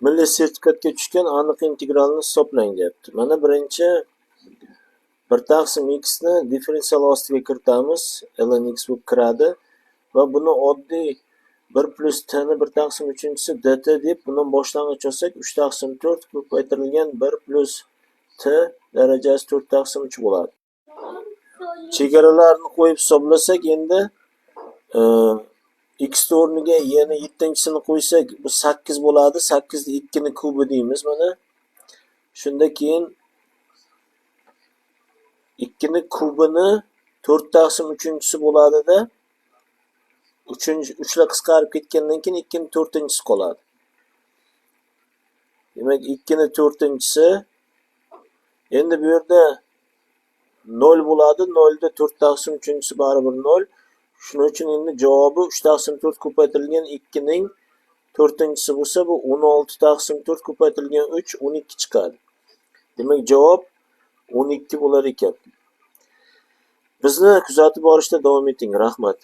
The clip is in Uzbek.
milliy sertifikatga tushgan aniq integralni hisoblang deyapti. Mana birinchi 1 taqsim x ni differensial ostiga kiritamiz. ln x bu kiradi va buni oddiy 1 plus t ni 1 taqsim 3-si dt deb bundan boshlang'ich olsak 3 taqsim 4 ko'paytirilgan 1 plus t darajasi 4 taqsim 3 bo'ladi. Chegaralarni qo'yib hisoblasak endi x o'rniga yana 7-sini qo'ysak bu 8 bo'ladi. 8 ni 2 ni kubi deymiz mana. Shunda keyin 2 ni kubini 4 taqsim 3-si bo'ladida 3 lar qisqarib ketgandan keyin 2 ni 4-si qoladi. Demak 2 ni 4-si endi bu yerda 0 bo'ladi. 0 da 4 taqsim 3-si baribir 0. Shuning uchun endi javobi 3 taqsim 4 ko'paytirilgan 2 ning 4-si bo'lsa bu 16 taqsim 4 ko'paytirilgan 3 12 chiqadi. Demak javob 12 bo'lar ekan. Bizni kuzatib borishda davom eting. Rahmat.